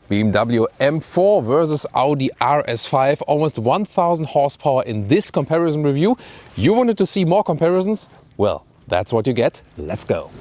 BMW M4 versus Audi RS5, almost 1000 horsepower in this comparison review. You wanted to see more comparisons? Well, that's what you get. Let's go.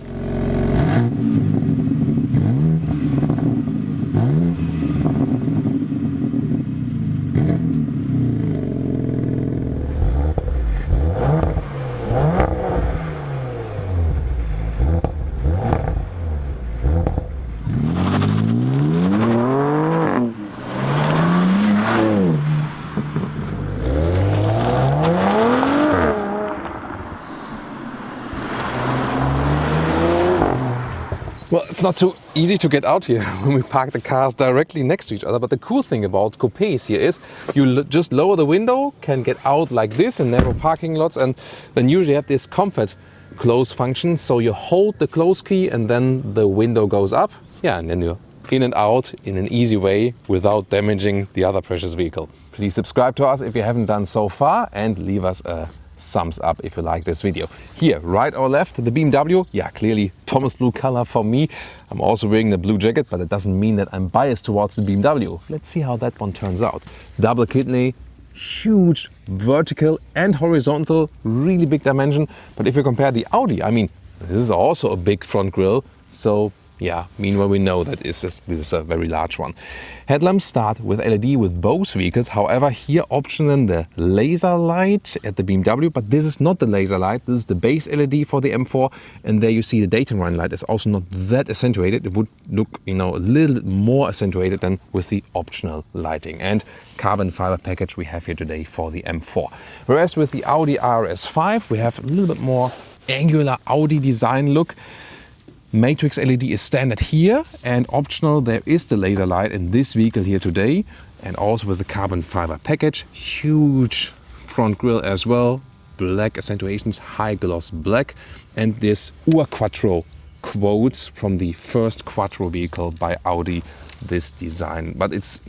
Well, it's not too easy to get out here when we park the cars directly next to each other. But the cool thing about coupes here is you just lower the window, can get out like this in narrow parking lots, and then usually have this comfort close function. So you hold the close key and then the window goes up. Yeah, and then you're in and out in an easy way without damaging the other precious vehicle. Please subscribe to us if you haven't done so far and leave us a thumbs up if you like this video. Here, right or left, the BMW, yeah, clearly Thomas blue color for me. I'm also wearing the blue jacket, but it doesn't mean that I'm biased towards the BMW. Let's see how that one turns out. Double kidney, huge vertical and horizontal, really big dimension. But if you compare the Audi, I mean, this is also a big front grille. So yeah, meanwhile we know that this is a very large one. Headlamps start with LED with both vehicles. However, here optional the laser light at the BMW, but this is not the laser light. This is the base LED for the M4, and there you see the daytime running light is also not that accentuated. It would look, a little bit more accentuated than with the optional lighting. And carbon fiber package we have here today for the M4. Whereas with the Audi RS5 we have a little bit more angular Audi design look. Matrix LED is standard here, and optional there is the laser light in this vehicle here today, and also with the carbon fiber package. Huge front grille as well, black accentuations, high gloss black, and this Ur Quattro quotes from the first Quattro vehicle by Audi, this design, but it's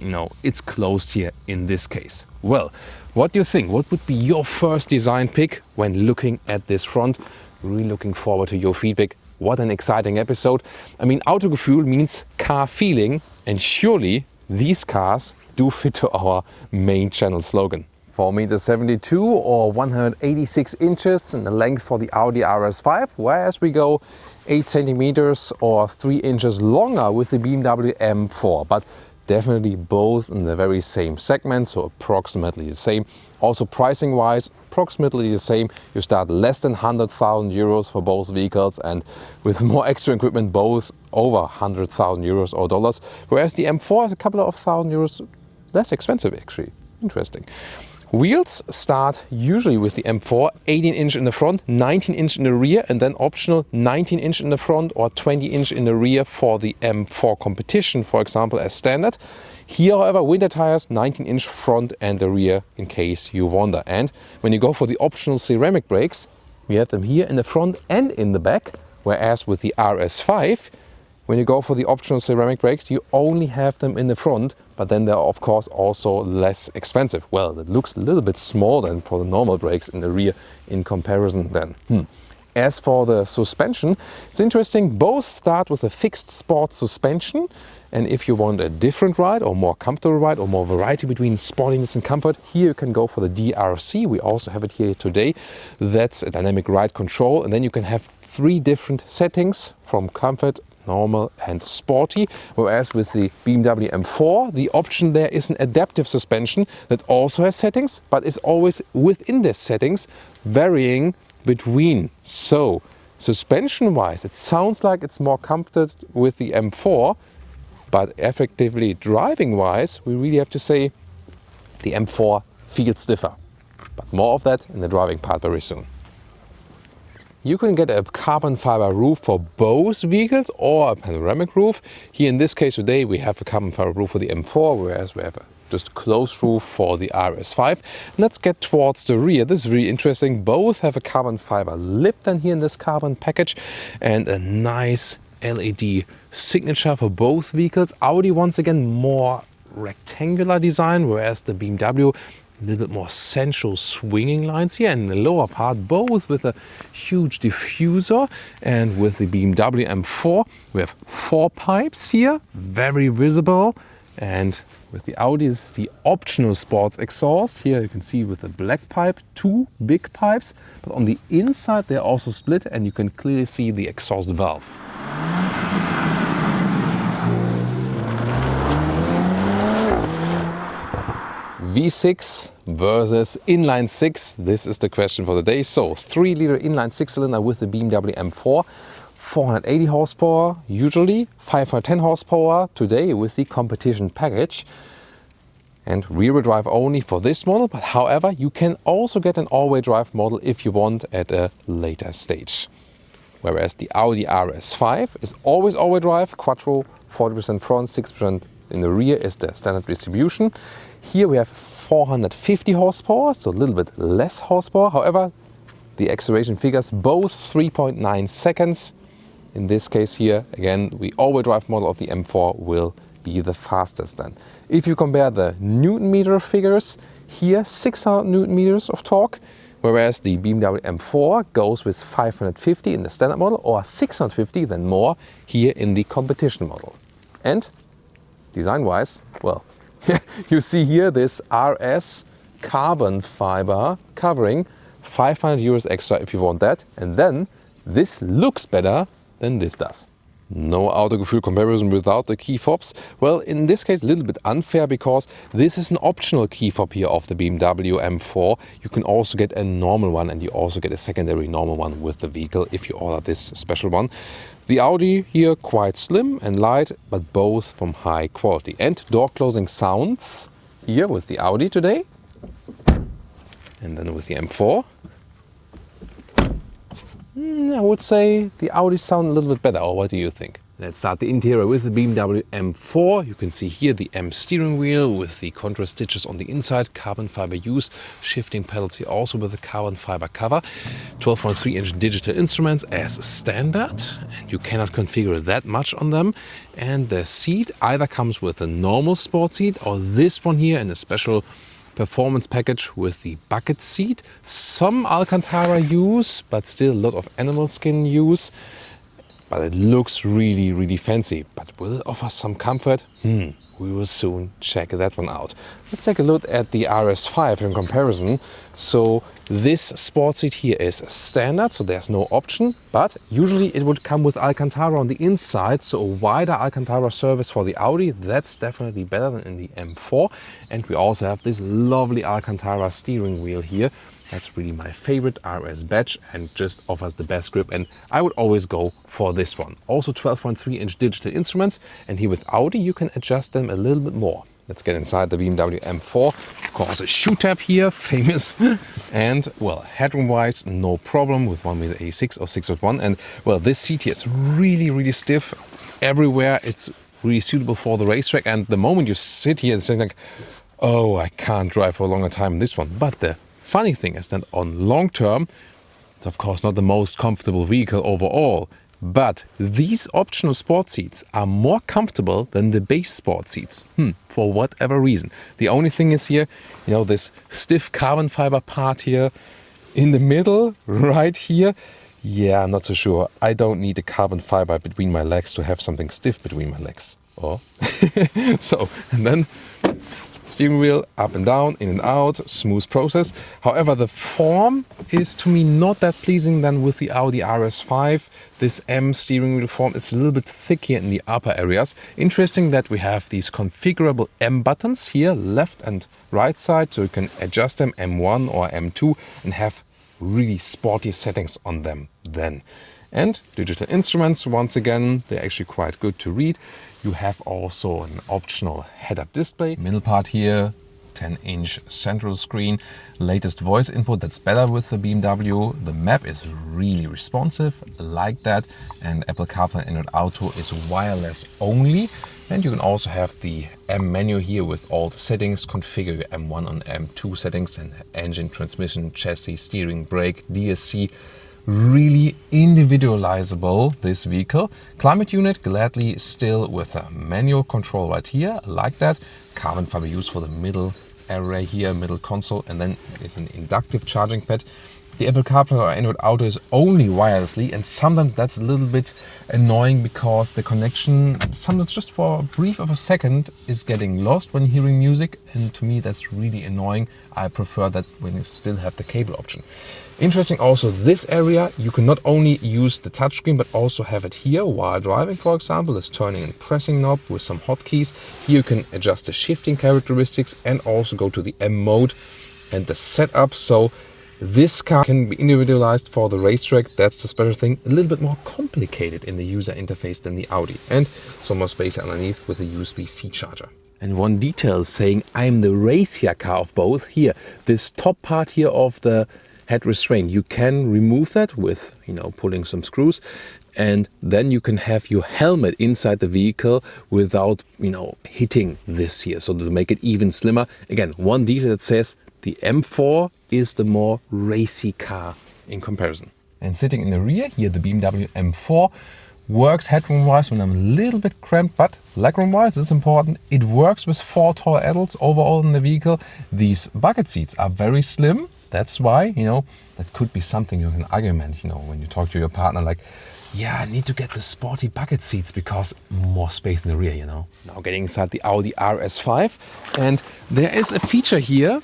it's closed here in this case. Well, what do you think? What would be your first design pick when looking at this front? Really looking forward to your feedback. What an exciting episode. I mean, Autogefuehl means car feeling, and surely these cars do fit to our main channel slogan. 4.72 m or 186 inches in the length for the Audi RS5, whereas we go 8 cm or 3 inches longer with the BMW M4. But definitely both in the very same segment, so approximately the same. Also pricing wise, approximately the same. You start less than 100,000 euros for both vehicles, and with more extra equipment both over 100,000 euros or dollars. Whereas the M4 is a couple of thousand euros less expensive actually. Interesting. Wheels start usually with the M4, 18-inch in the front, 19-inch in the rear, and then optional 19-inch in the front or 20-inch in the rear for the M4 competition, for example, as standard. Here, however, winter tires, 19-inch front and the rear, in case you wonder. And when you go for the optional ceramic brakes, we have them here in the front and in the back, whereas with the RS5, when you go for the optional ceramic brakes, you only have them in the front, but then they're of course also less expensive. Well, it looks a little bit small than for the normal brakes in the rear in comparison then. As for the suspension, it's interesting, both start with a fixed sport suspension, and if you want a different ride or more comfortable ride or more variety between sportiness and comfort, here you can go for the DRC. We also have it here today. That's a dynamic ride control, and then you can have 3 different settings from comfort, normal and sporty, whereas with the BMW M4 the option there is an adaptive suspension that also has settings, but is always within these settings, varying between. So suspension wise it sounds like it's more comfortable with the M4, but effectively driving wise we really have to say the M4 feels stiffer. But more of that in the driving part very soon. You can get a carbon fiber roof for both vehicles or a panoramic roof. Here in this case today we have a carbon fiber roof for the M4, whereas we have a just closed roof for the RS5. Let's get towards the rear. This is really interesting. Both have a carbon fiber lip then here in this carbon package, and a nice LED signature for both vehicles. Audi once again more rectangular design, whereas the BMW a little bit more central swinging lines here, and in the lower part both with a huge diffuser. And with the BMW M4 we have 4 pipes here, very visible, And with the Audi, this is the optional sports exhaust. Here you can see with the black pipe, 2 big pipes, but on the inside they're also split and you can clearly see the exhaust valve. V6 versus inline 6, this is the question for the day. So 3-liter inline 6-cylinder with the BMW M4, 480 horsepower, usually 510 horsepower today with the competition package. And rear-wheel drive only for this model, but however you can also get an all-wheel drive model if you want at a later stage. Whereas the Audi RS5 is always all-wheel drive, quattro, 40% front, 6% in the rear is the standard distribution. Here we have 450 horsepower, so a little bit less horsepower. However, the acceleration figures both 3.9 seconds. In this case here, again, the all-wheel drive model of the M4 will be the fastest then. If you compare the Newton meter figures, here 600 Newton meters of torque, whereas the BMW M4 goes with 550 in the standard model or 650, then more here in the competition model. And design-wise, well, you see here this RS carbon fiber covering, 500 euros extra if you want that. And then this looks better than this does. No Autogefuehl comparison without the key fobs. Well, in this case, a little bit unfair because this is an optional key fob here of the BMW M4. You can also get a normal one and you also get a secondary normal one with the vehicle if you order this special one. The Audi here quite slim and light, but both from high quality. And door closing sounds here with the Audi today. And then with the M4. I would say the Audi sound a little bit better, or what do you think? Let's start the interior with the BMW M4. You can see here the M steering wheel with the contrast stitches on the inside, carbon fiber use, shifting pedals here also with the carbon fiber cover, 12.3-inch digital instruments as standard, and you cannot configure that much on them. And the seat either comes with a normal sport seat or this one here in a special performance package with the bucket seat. Some Alcantara use, but still a lot of animal skin use. But it looks really, really fancy. But will it offer some comfort? We will soon check that one out. Let's take a look at the RS5 in comparison. So this sport seat here is standard, so there's no option. But usually it would come with Alcantara on the inside, so a wider Alcantara surface for the Audi. That's definitely better than in the M4. And we also have this lovely Alcantara steering wheel here. That's really my favorite RS badge and just offers the best grip, and I would always go for this one. Also 12.3-inch digital instruments, and here with Audi you can adjust them a little bit more. Let's get inside the BMW M4. Of course a shoe tab here, famous. And well, headroom wise no problem with 1.86 or 6'1". And well, this seat here is really, really stiff everywhere. It's really suitable for the racetrack, and the moment you sit here and think like, oh, I can't drive for a longer time in this one. But the funny thing is that on long term, it's of course not the most comfortable vehicle overall, but these optional sport seats are more comfortable than the base sport seats, for whatever reason. The only thing is here, you know, this stiff carbon fiber part here in the middle, right here. Yeah, I'm not so sure. I don't need a carbon fiber between my legs to have something stiff between my legs. Oh. So, and then steering wheel up and down, in and out, smooth process. However, the form is to me not that pleasing than with the Audi RS5. This M steering wheel form is a little bit thick here in the upper areas. Interesting that we have these configurable M buttons here, left and right side, so you can adjust them M1 or M2 and have really sporty settings on them then. And digital instruments, once again, they're actually quite good to read. You have also an optional head-up display. Middle part here, 10-inch central screen. Latest voice input, that's better with the BMW. The map is really responsive, like that. And Apple CarPlay and Android Auto is wireless only. And you can also have the M menu here with all the settings. Configure your M1 and M2 settings and engine, transmission, chassis, steering, brake, DSC. Really individualizable, this vehicle. Climate unit, gladly still with a manual control right here, like that. Carbon fiber used for the middle area here, middle console, and then it's an inductive charging pad. The Apple CarPlay or Android Auto is only wirelessly, and sometimes that's a little bit annoying because the connection, sometimes just for a brief of a second, is getting lost when hearing music, and to me that's really annoying. I prefer that when you still have the cable option. Interesting also, this area, you can not only use the touchscreen but also have it here while driving, for example, this turning and pressing knob with some hotkeys. Here you can adjust the shifting characteristics and also go to the M mode and the setup. So this car can be individualized for the racetrack. That's the special thing. A little bit more complicated in the user interface than the Audi. And some more space underneath with a USB-C charger. And one detail saying I'm the racier car of both. Here, this top part here of the head restraint, you can remove that with, pulling some screws. And then you can have your helmet inside the vehicle without, hitting this here. So to make it even slimmer. Again, one detail that says the M4 is the more racy car in comparison. And sitting in the rear, here the BMW M4 works headroom-wise when I'm a little bit cramped, but legroom-wise is important. It works with 4 tall adults overall in the vehicle. These bucket seats are very slim. That's why, that could be something you can argument, when you talk to your partner, like, yeah, I need to get the sporty bucket seats because more space in the rear, Now getting inside the Audi RS5, and there is a feature here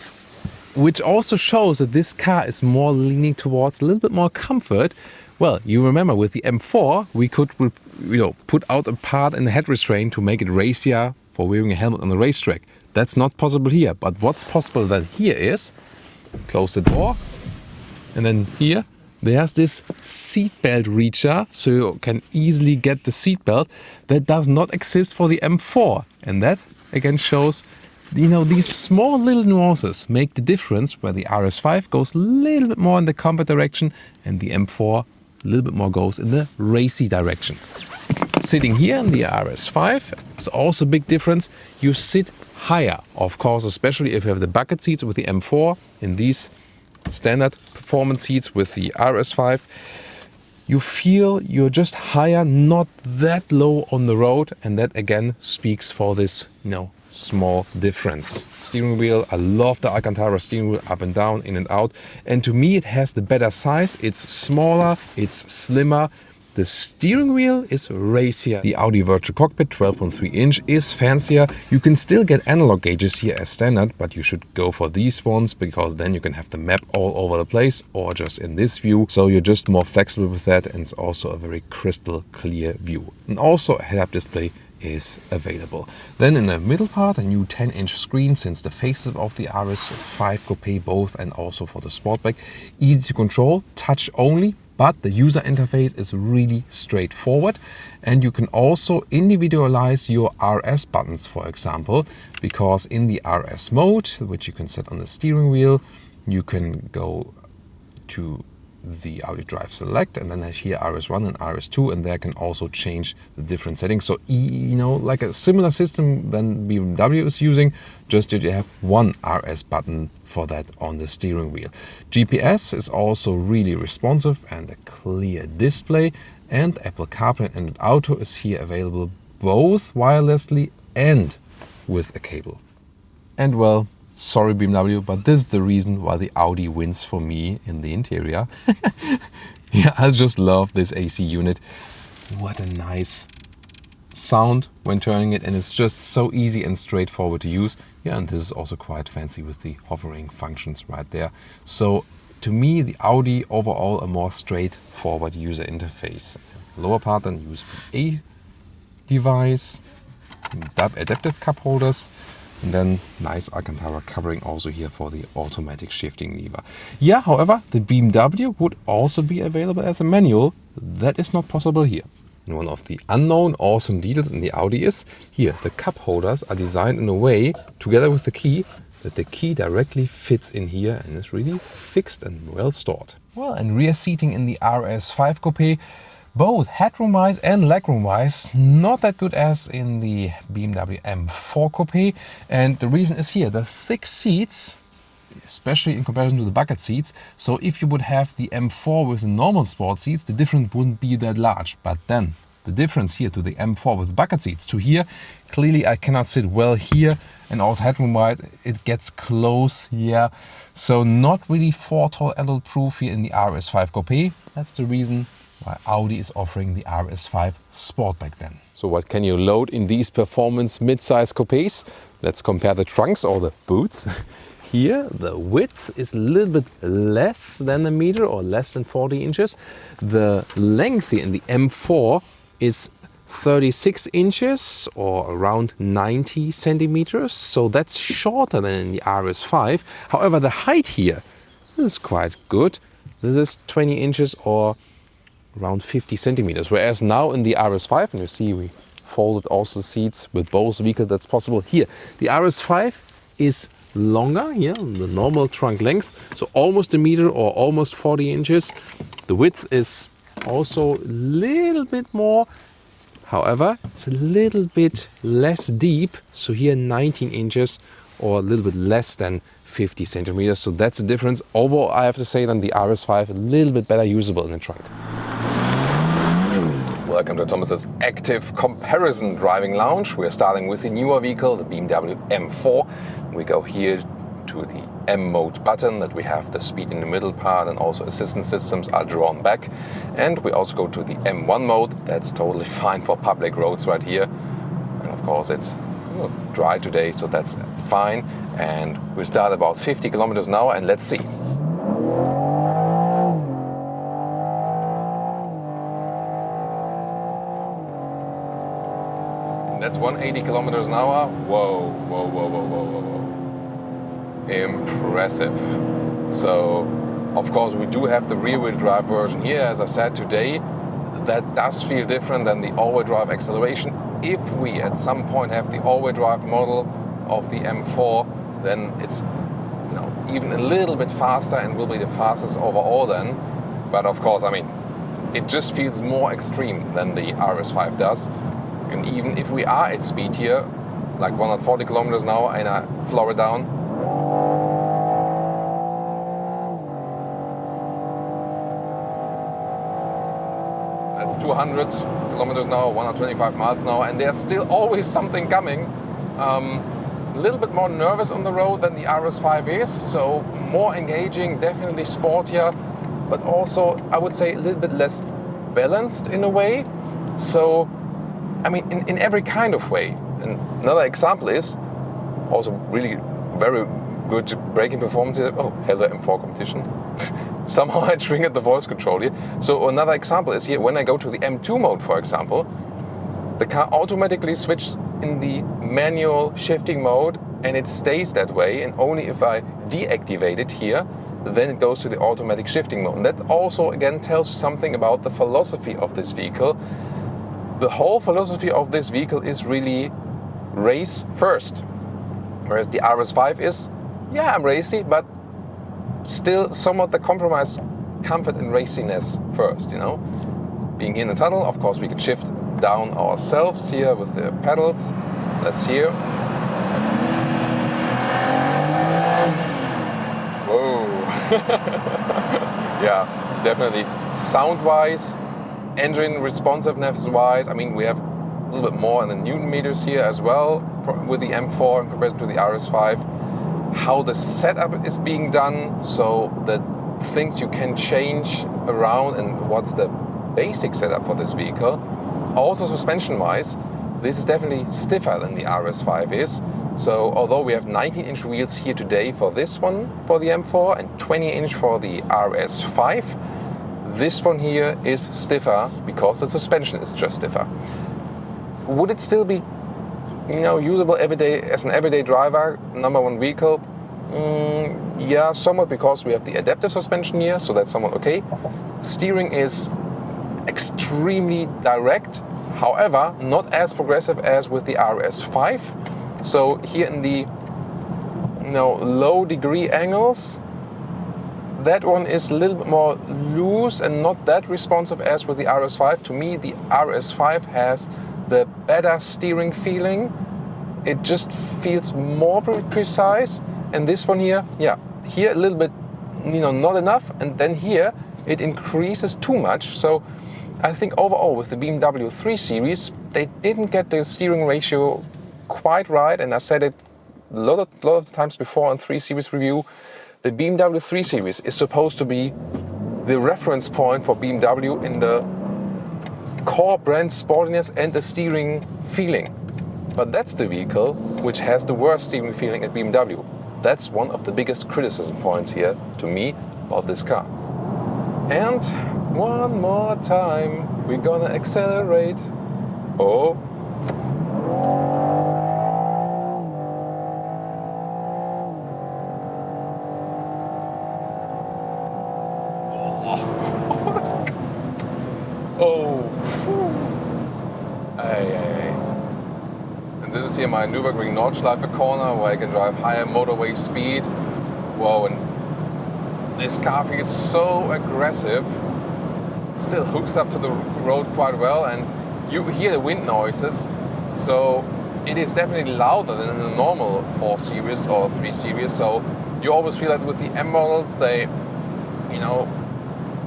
which also shows that this car is more leaning towards a little bit more comfort. Well, you remember with the M4, we could, put out a part in the head restraint to make it racier for wearing a helmet on the racetrack. That's not possible here. But what's possible then here is, close the door, and then here, there's this seatbelt reacher, so you can easily get the seatbelt. That does not exist for the M4. And that, again, shows these small little nuances make the difference, where the RS5 goes a little bit more in the comfort direction and the M4 a little bit more goes in the racy direction. Sitting here in the RS5 is also a big difference. You sit higher, of course, especially if you have the bucket seats with the M4. In these standard performance seats with the RS5, you feel you're just higher, not that low on the road, and that again speaks for this, small difference. Steering wheel, I love the Alcantara steering wheel, up and down, in and out. And to me, it has the better size. It's smaller, it's slimmer. The steering wheel is racier. The Audi Virtual Cockpit 12.3 inch is fancier. You can still get analog gauges here as standard, but you should go for these ones because then you can have the map all over the place or just in this view. So you're just more flexible with that, and it's also a very crystal clear view. And also a head-up display is available. Then in the middle part, a new 10-inch screen since the facelift of the RS5 Coupé both, and also for the Sportback. Easy to control, touch only, but the user interface is really straightforward. And you can also individualize your RS buttons, for example, because in the RS mode, which you can set on the steering wheel, you can go to the Audi Drive Select, and then here RS1 and RS2, and there can also change the different settings. So, like a similar system than BMW is using, just that you have one RS button for that on the steering wheel. GPS is also really responsive and a clear display, and Apple CarPlay and Auto is here available both wirelessly and with a cable. And well, sorry BMW, but this is the reason why the Audi wins for me in the interior. Yeah, I just love this AC unit. What a nice sound when turning it, and it's just so easy and straightforward to use. Yeah, and this is also quite fancy with the hovering functions right there. So to me, the Audi overall a more straightforward user interface. Lower part than USB-A device, adaptive cup holders, and then nice Alcantara covering also here for the automatic shifting lever. Yeah, however, the BMW would also be available as a manual. That is not possible here. And one of the unknown awesome details in the Audi is here, the cup holders are designed in a way, together with the key, that the key directly fits in here and is really fixed and well stored. Well, and rear seating in the RS5 Coupé, both headroom-wise and legroom-wise, not that good as in the BMW M4 Coupé. And the reason is here, the thick seats, especially in comparison to the bucket seats. So if you would have the M4 with the normal sport seats, the difference wouldn't be that large. But then the difference here to the M4 with bucket seats to here, clearly I cannot sit well here, and also headroom wise it gets close, yeah. So not really four-tall adult proof here in the RS5 Coupé. That's the reason why Audi is offering the RS5 Sportback then. So what can you load in these performance mid-size coupés? Let's compare the trunks or the boots. Here the width is a little bit less than a meter or less than 40 inches. The length here in the M4 is 36 inches or around 90 centimeters. So that's shorter than in the RS5. However, the height here is quite good. This is 20 inches or around 50 centimeters. Whereas now in the RS5, and you see we folded also the seats with both vehicles, that's possible. Here, the RS5 is longer here, the normal trunk length, so almost a meter or almost 40 inches. The width is also a little bit more. However, it's a little bit less deep. So here 19 inches or a little bit less than 50 centimeters. So that's the difference. Overall, I have to say then the RS5 a little bit better usable in the trunk. Welcome to Thomas's Active Comparison Driving Lounge. We're starting with the newer vehicle, the BMW M4. We go here to the M mode button that we have the speed in the middle part, and also assistance systems are drawn back. And we also go to the M1 mode. That's totally fine for public roads right here. And of course it's dry today, so that's fine. And we start about 50 kilometers an hour, and let's see. That's 180 kilometers an hour. Whoa, whoa, whoa, whoa, whoa, whoa, whoa. Impressive. So, of course, we do have the rear-wheel drive version here. As I said today, that does feel different than the all-wheel drive acceleration. If we at some point have the all-wheel drive model of the M4, then it's even a little bit faster and will be the fastest overall then. But of course, I mean, it just feels more extreme than the RS5 does. And even if we are at speed here, like 140 kilometers an hour, and I floor it down, that's 200 kilometers an hour, 125 miles an hour, and there's still always something coming. A little bit more nervous on the road than the RS5 is, so more engaging, definitely sportier, but also I would say a little bit less balanced in a way. So I mean, in every kind of way. And another example is also really very good braking performance. Oh, hello M4 competition. Somehow I triggered the voice control here. So another example is here, when I go to the M2 mode, for example, the car automatically switches in the manual shifting mode, and it stays that way. And only if I deactivate it here, then it goes to the automatic shifting mode. And that also again tells you something about the philosophy of this vehicle. The whole philosophy of this vehicle is really race first. Whereas the RS5 is, yeah, I'm racy, but still somewhat the compromise comfort and raciness first, Being in the tunnel, of course, we can shift down ourselves here with the pedals. That's here. Whoa. Yeah, definitely. Sound-wise, engine responsiveness-wise, I mean, we have a little bit more in the Newton meters here as well with the M4 in comparison to the RS5. How the setup is being done, so the things you can change around, and what's the basic setup for this vehicle. Also suspension-wise, this is definitely stiffer than the RS5 is. So although we have 19-inch wheels here today for this one, for the M4, and 20-inch for the RS5, this one here is stiffer because the suspension is just stiffer. Would it still be, usable everyday as an everyday driver, number one vehicle? Yeah, somewhat, because we have the adaptive suspension here, so that's somewhat okay. Steering is extremely direct, however, not as progressive as with the RS5. So here in the low degree angles, that one is a little bit more loose and not that responsive as with the RS5. To me, the RS5 has the better steering feeling. It just feels more precise. And this one here, yeah, here a little bit, not enough. And then here it increases too much. So I think overall with the BMW 3 Series, they didn't get the steering ratio quite right, and I said it a lot of times before on 3 Series review. The BMW 3 Series is supposed to be the reference point for BMW in the core brand sportiness and the steering feeling. But that's the vehicle which has the worst steering feeling at BMW. That's one of the biggest criticism points here to me about this car. And one more time, we're gonna accelerate. Oh. Oh. And this is here my Nürburgring Nordschleife corner where I can drive higher motorway speed. Whoa, and this car feels so aggressive. Still hooks up to the road quite well, and you hear the wind noises, so it is definitely louder than in the normal 4 Series or 3 Series. So you always feel that with the M models, they, you know,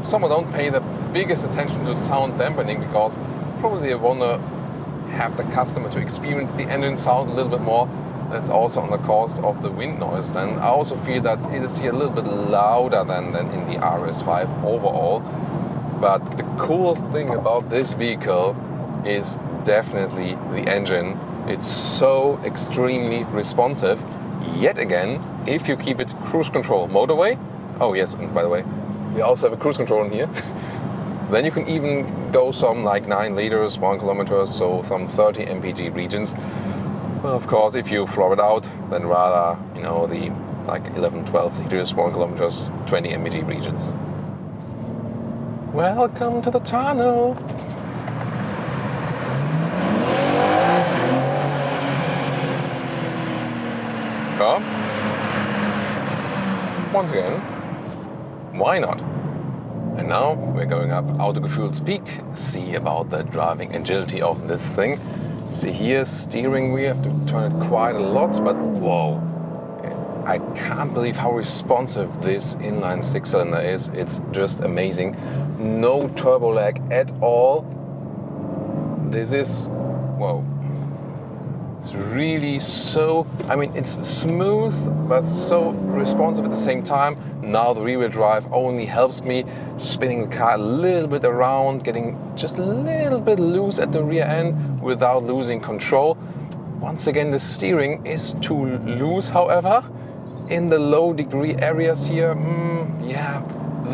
someone don't pay the biggest attention to sound dampening because probably they want to have the customer to experience the engine sound a little bit more. That's also on the cost of the wind noise. Then I also feel that it is here a little bit louder than in the RS5 overall. But the coolest thing about this vehicle is definitely the engine. It's so extremely responsive. Yet again, if you keep it cruise control motorway, oh yes, and by the way, we also have a cruise control in here, then you can even go some like 9 liters, 1 kilometer, so some 30 mpg regions. Well, of course, if you floor it out, then rather, you know, the like 11, 12 liters, 1 kilometers, 20 mpg regions. Welcome to the tunnel. Well, once again, why not? And now we're going up Autogefuehl's peak, see about the driving agility of this thing. See here, steering, we have to turn it quite a lot, but whoa. I can't believe how responsive this inline 6-cylinder is. It's just amazing. No turbo lag at all. This is, whoa. It's really so, I mean, it's smooth, but so responsive at the same time. Now the rear-wheel drive only helps me spinning the car a little bit around, getting just a little bit loose at the rear end without losing control. Once again, the steering is too loose, however. In the low degree areas here, yeah,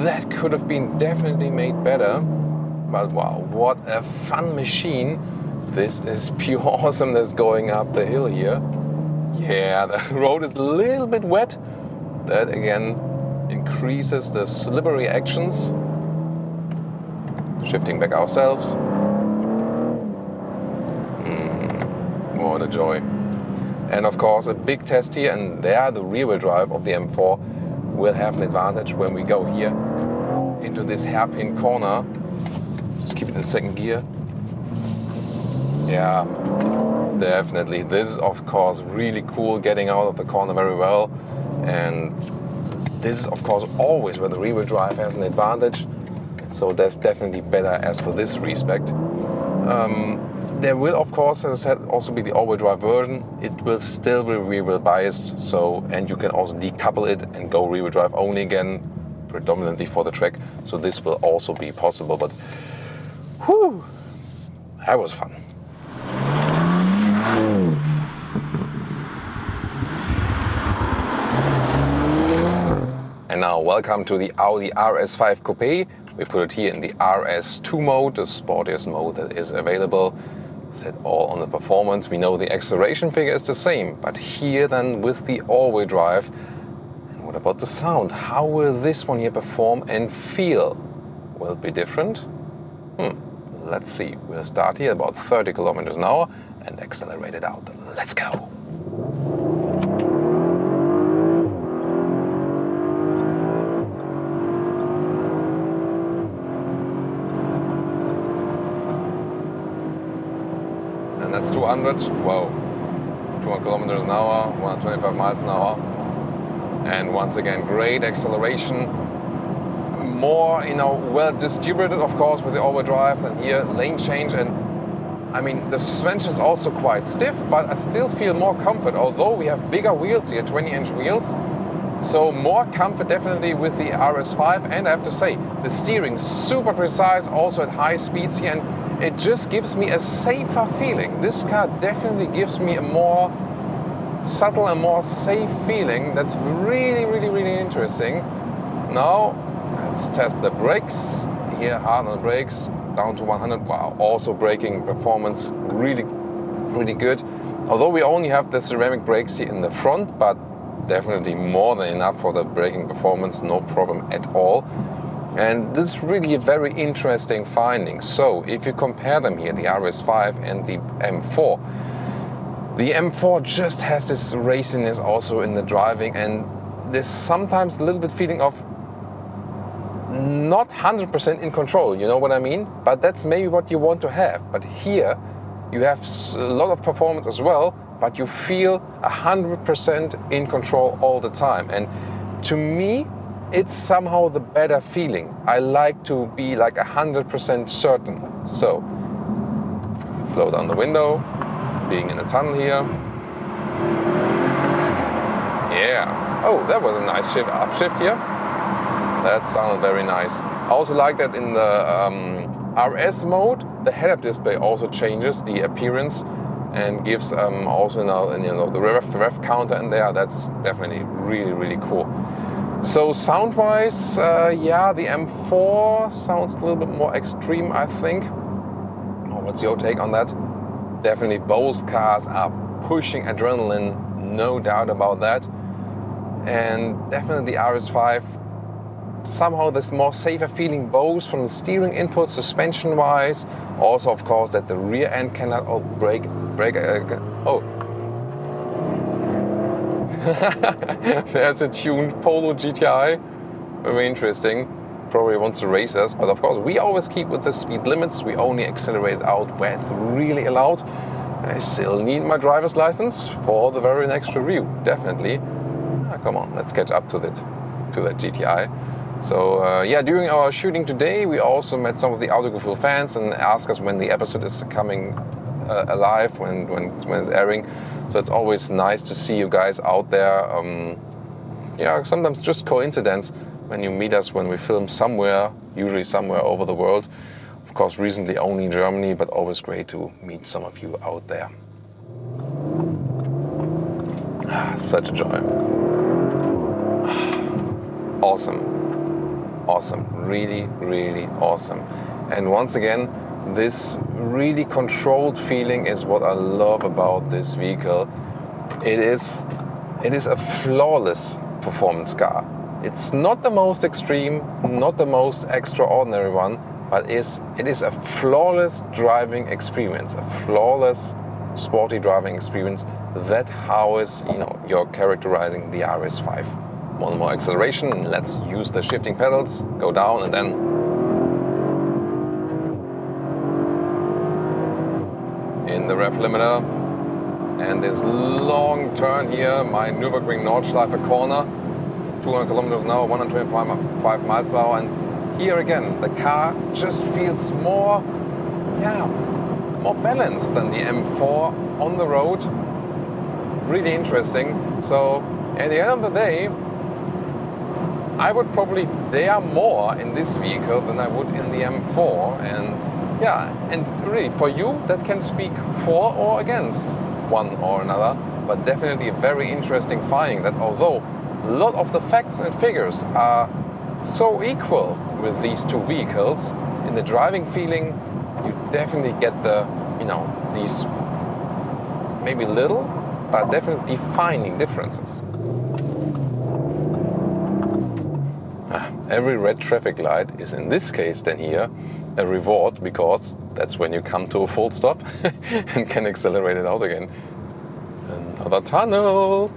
that could have been definitely made better. But wow, what a fun machine. This is pure awesomeness going up the hill here. Yeah, the road is a little bit wet. That again increases the slippery actions. Shifting back ourselves. What a joy. And of course a big test here, and there the rear-wheel drive of the M4 will have an advantage when we go here into this hairpin corner. Just keep it in second gear. Yeah, definitely. This is of course really cool, getting out of the corner very well. And this is of course always where the rear-wheel drive has an advantage. So that's definitely better as for this respect. There will, of course, as I said, also be the all-wheel drive version. It will still be rear-wheel biased, so, and you can also decouple it and go rear-wheel drive only again, predominantly for the track. So this will also be possible, but whew, that was fun. And now welcome to the Audi RS5 Coupé. We put it here in the RS2 mode, the sportiest mode that is available. Set all on the performance. We know the acceleration figure is the same, but here then with the all-wheel drive. And what about the sound? How will this one here perform and feel? Will it be different? Let's see. We'll start here about 30 kilometers an hour and accelerate it out. Let's go. That's 200, whoa, 200 kilometers an hour, 125 miles an hour. And once again, great acceleration, more, you know, well distributed, of course, with the all-wheel drive, and here lane change. And I mean, the suspension is also quite stiff, but I still feel more comfort, although we have bigger wheels here, 20-inch wheels. So more comfort definitely with the RS5, and I have to say, the steering super precise, also at high speeds here, and it just gives me a safer feeling. This car definitely gives me a more subtle and more safe feeling. That's really, really, really interesting. Now, let's test the brakes. Here, hard on the brakes, down to 100. Wow, also braking performance, really, really good. Although we only have the ceramic brakes here in the front, but definitely more than enough for the braking performance, no problem at all. And this is really a very interesting finding. So if you compare them here, the RS5 and the M4, the M4 just has this raciness also in the driving, and there's sometimes a little bit feeling of not 100% in control, you know what I mean? But that's maybe what you want to have. But here you have a lot of performance as well, but you feel 100% in control all the time. And to me, it's somehow the better feeling. I like to be like 100% certain. So, slow down the window, being in a tunnel here. Yeah. Oh, that was a nice upshift here. That sounded very nice. I also like that in the RS mode, the head-up display also changes the appearance and gives also now, you know, the ref counter in there. That's definitely really, really cool. So sound-wise, yeah, the M4 sounds a little bit more extreme, I think. Oh, what's your take on that? Definitely both cars are pushing adrenaline, no doubt about that. And definitely the RS5, somehow this more safer feeling, both from the steering input, suspension wise, also of course that the rear end cannot brake oh. There's a tuned Polo GTI, very interesting, probably wants to race us, but of course we always keep with the speed limits, we only accelerate out where it's really allowed. I still need my driver's license for the very next review, definitely. Come on, let's catch up to that GTI. So yeah, during our shooting today, we also met some of the Autogefuehl fans and asked us when the episode is coming alive, when it's airing. So it's always nice to see you guys out there. Yeah, sometimes just coincidence when you meet us when we film somewhere, usually somewhere over the world. Of course, recently only in Germany, but always great to meet some of you out there. Such a joy. Awesome, really, really awesome. And once again, this really controlled feeling is what I love about this vehicle. It is a flawless performance car. It's not the most extreme, not the most extraordinary one, but it is a flawless driving experience, a flawless sporty driving experience. That's how is, you know, you're characterizing the RS5. One more acceleration, let's use the shifting pedals, go down and then in the ref limiter. And this long turn here, my Nürburgring Nordschleife corner, 200 kilometers an hour, 125 miles per hour. And here again, the car just feels more balanced than the M4 on the road. Really interesting. So at the end of the day, I would probably dare more in this vehicle than I would in the M4. And yeah, and really for you, that can speak for or against one or another, but definitely a very interesting finding that although a lot of the facts and figures are so equal with these two vehicles, in the driving feeling, you definitely get the, you know, these maybe little, but definitely defining differences. Every red traffic light is in this case then here a reward, because that's when you come to a full stop and can accelerate it out again. Another tunnel.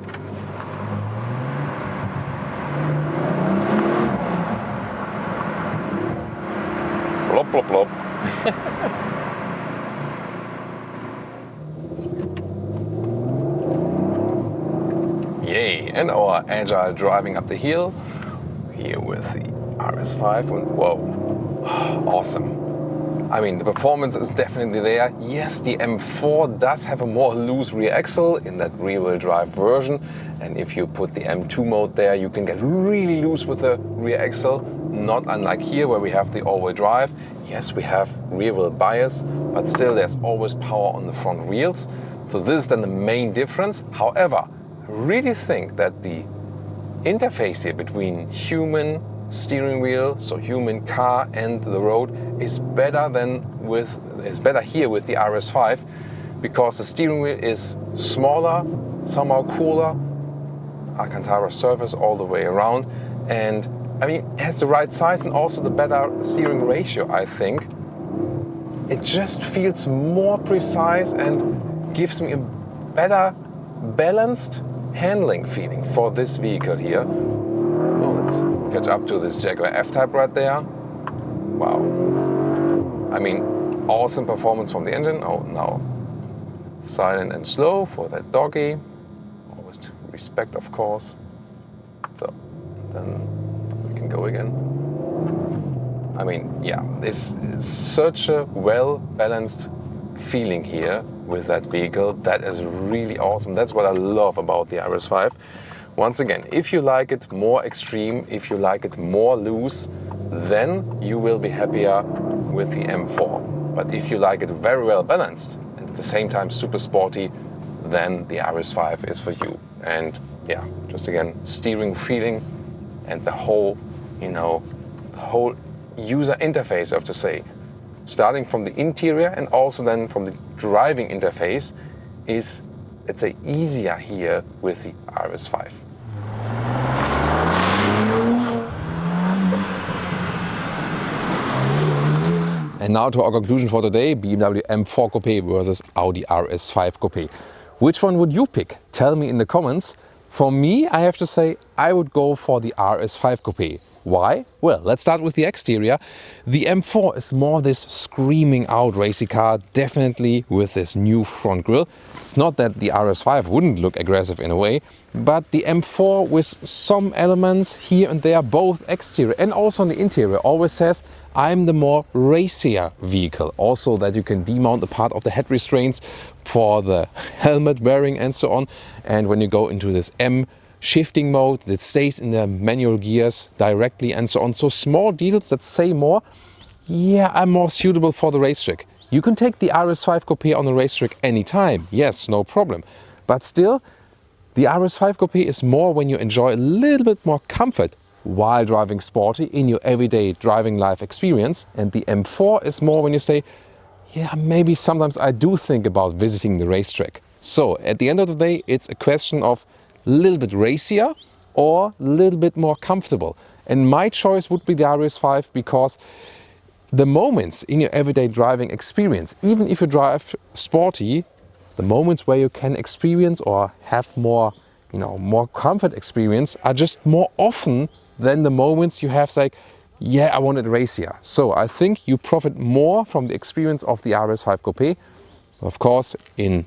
Plop, plop, plop. Yay, and our agile driving up the hill. Here with the RS5 and whoa, awesome. I mean, the performance is definitely there. Yes, the M4 does have a more loose rear axle in that rear-wheel drive version. And if you put the M2 mode there, you can get really loose with the rear axle. Not unlike here where we have the all-wheel drive. Yes, we have rear-wheel bias, but still there's always power on the front wheels. So this is then the main difference. However, I really think that the interface here between human steering wheel, so human car and the road, is better here with the RS5 because the steering wheel is smaller, somehow cooler, Alcantara surface all the way around, and I mean it has the right size and also the better steering ratio. I think it just feels more precise and gives me a better balanced handling feeling for this vehicle here. Oh, let's catch up to this Jaguar F-Type right there. Wow. I mean, awesome performance from the engine. Oh, now silent and slow for that doggy. Always respect, of course. So then we can go again. I mean, yeah, it's such a well-balanced feeling here with that vehicle. That is really awesome. That's what I love about the RS5. Once again, if you like it more extreme, if you like it more loose, then you will be happier with the M4. But if you like it very well balanced and at the same time super sporty, then the RS5 is for you. And yeah, just again, steering feeling and the whole, the whole user interface, I have to say, starting from the interior and also then from the driving interface, is, let's say, easier here with the RS5. And now to our conclusion for today, BMW M4 Coupé versus Audi RS5 Coupé. Which one would you pick? Tell me in the comments. For me, I have to say, I would go for the RS5 Coupé. Why? Well, let's start with the exterior. The M4 is more this screaming out racy car, definitely with this new front grille. It's not that the RS5 wouldn't look aggressive in a way, but the M4 with some elements here and there, both exterior and also on the interior, always says, I'm the more racier vehicle. Also that you can demount a part of the head restraints for the helmet wearing and so on. And when you go into this M shifting mode, that stays in the manual gears directly and so on. So small details that say more, yeah, I'm more suitable for the racetrack. You can take the RS5 Coupé on the racetrack anytime, yes, no problem. But still, the RS5 Coupé is more when you enjoy a little bit more comfort while driving sporty in your everyday driving life experience. And the M4 is more when you say, yeah, maybe sometimes I do think about visiting the racetrack. So at the end of the day, it's a question of a little bit racier or a little bit more comfortable. And my choice would be the RS5 because the moments in your everyday driving experience, even if you drive sporty, the moments where you can experience or have more, more comfort experience are just more often than the moments you have like, yeah, I want it racier. So I think you profit more from the experience of the RS5 Coupé. Of course,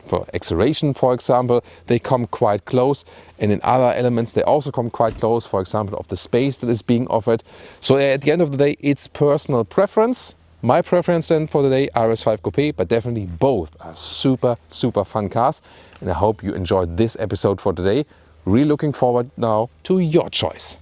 for acceleration, for example, they come quite close, and in other elements they also come quite close, for example, of the space that is being offered. So at the end of the day, it's personal preference. My preference then for the day, RS5 Coupé, but definitely both are super, super fun cars. And I hope you enjoyed this episode for today. Really looking forward now to your choice.